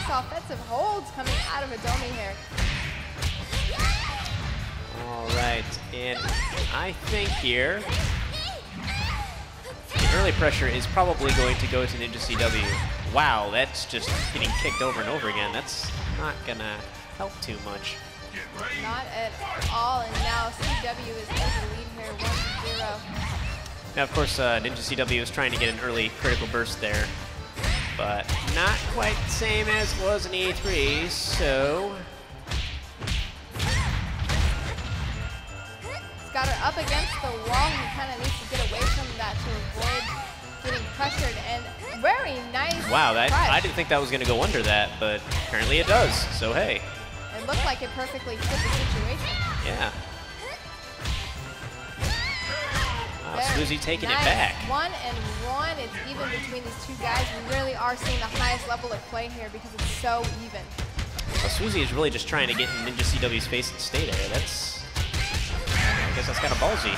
offensive holds coming out of Hitomi here. All right, and I think here, the early pressure is probably going to go to Ninjacw. Wow, that's just getting kicked over and over again. That's not gonna help too much. Not at all, and now CW is in the lead here, 1-0. Now, of course, Ninjacw is trying to get an early critical burst there, but not quite the same as it was in E3, so... He's got her up against the wall. He kind of needs to get away from that to avoid getting pressured, and very nice. Wow, I didn't think that was going to go under that, but apparently it does, so hey. It looked like it perfectly fit the situation. Yeah. Wow, Swoozie taking it back. 1-1. It's even between these two guys. We really are seeing the highest level of play here because it's so even. Well, Swoozie is really just trying to get in Ninjacw's face and stay there. That's, I guess that's kind of ballsy.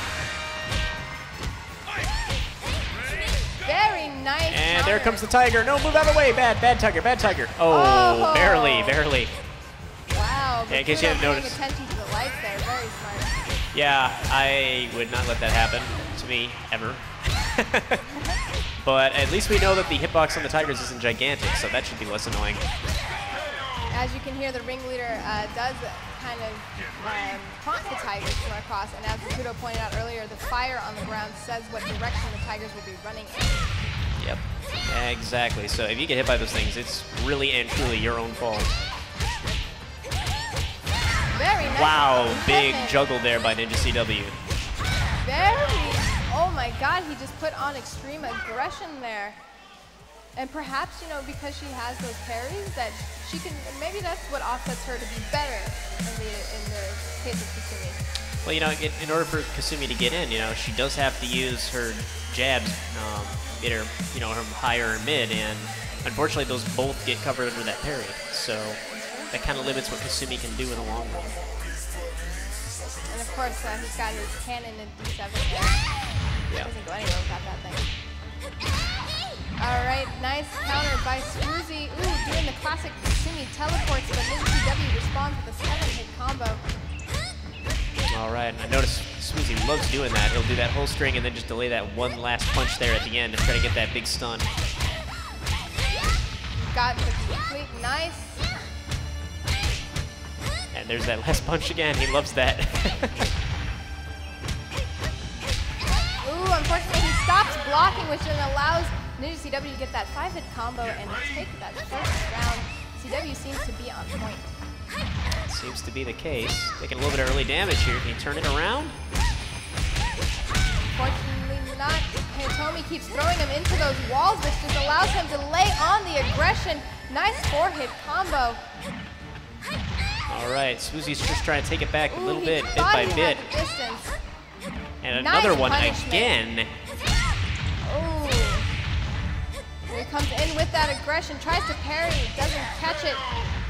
Very nice. And counter. there comes the Tiger. No, move out of the way. Bad Tiger, bad Tiger. Oh, barely. Wow. Yeah, in case you haven't paying noticed. attention to the lights there. Very smart. Yeah, I would not let that happen to me, ever. But at least we know that the hitbox on the Tigers isn't gigantic, so that should be less annoying. As you can hear, the ringleader does kind of prompt the Tigers to run across, and as Kudo pointed out earlier, the fire on the ground says what direction the Tigers will be running in. Yep, exactly. So if you get hit by those things, it's really and truly your own fault. Very nice. Wow, big juggle there by Ninjacw. Oh my God, he just put on extreme aggression there. And perhaps, you know, because she has those parries, that she can, maybe that's what offsets her to be better in the case of Kasumi. Well, you know, in order for Kasumi to get in, you know, she does have to use her jabs, either, you know, her higher or mid, and unfortunately those both get covered under that parry. So that kind of limits what Kasumi can do in the long run. And of course, he's got his cannon in D7. Yeah. Doesn't go anywhere without that thing. All right, nice counter by Swoozie. Ooh, doing the classic Kasumi teleports, but Ninjacw responds with a 7-hit combo. All right, and I noticed Swoozie loves doing that. He'll do that whole string and then just delay that one last punch there at the end to try to get that big stun. Got the complete nice. And there's that last punch again. He loves that. Ooh, unfortunately he stops blocking, which then allows Ninjacw to get that 5-hit combo and take that first round. CW seems to be on point. Seems to be the case. Taking a little bit of early damage here. Can he turn it around? Fortunately not. Hitomi keeps throwing him into those walls, which just allows him to lay on the aggression. Nice 4-hit combo. All right, Swoozie's just trying to take it back a little bit by bit. And another one again. Oh. Here he comes in with that aggression, tries to parry, doesn't catch it,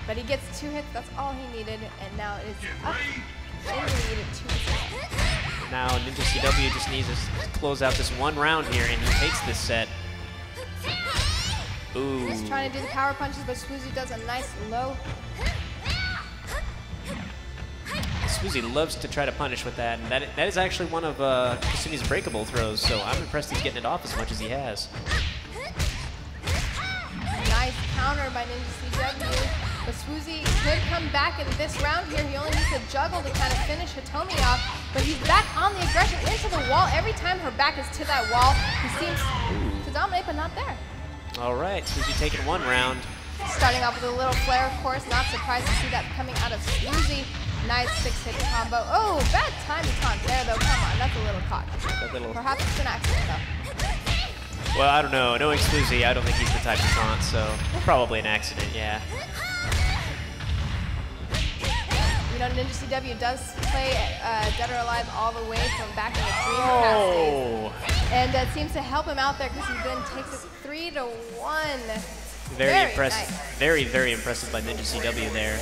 but he gets 2 hits. That's all he needed, and now it is up in the lead at 2-0. Now Ninjacw just needs to close out this one round here, and he takes this set. Ooh. Just trying to do the power punches, but Swoozie does a nice low. Swoozie loves to try to punish with that, and that is actually one of Kasumi's breakable throws, so I'm impressed he's getting it off as much as he has. Nice counter by Ninjacw, but Swoozie could come back in this round here. He only needs to juggle to kind of finish Hitomi off, but he's back on the aggression into the wall. Every time her back is to that wall, he seems to dominate, but not there. All right, Swoozie taking one round. Starting off with a little flare, of course. Not surprised to see that coming out of Swoozie. Nice 6-hit combo. Oh, bad time to taunt there, though. Come on, that's a little cocky. Perhaps it's an accident, though. Well, I don't know. Knowing Swoozie, I don't think he's the type to taunt, so probably an accident, yeah. You know, Ninjacw does play Dead or Alive all the way from back in the Dreamcast days. And that seems to help him out there because he then takes it 3-1. Very impressive. Nice. Very, very impressive by Ninjacw there.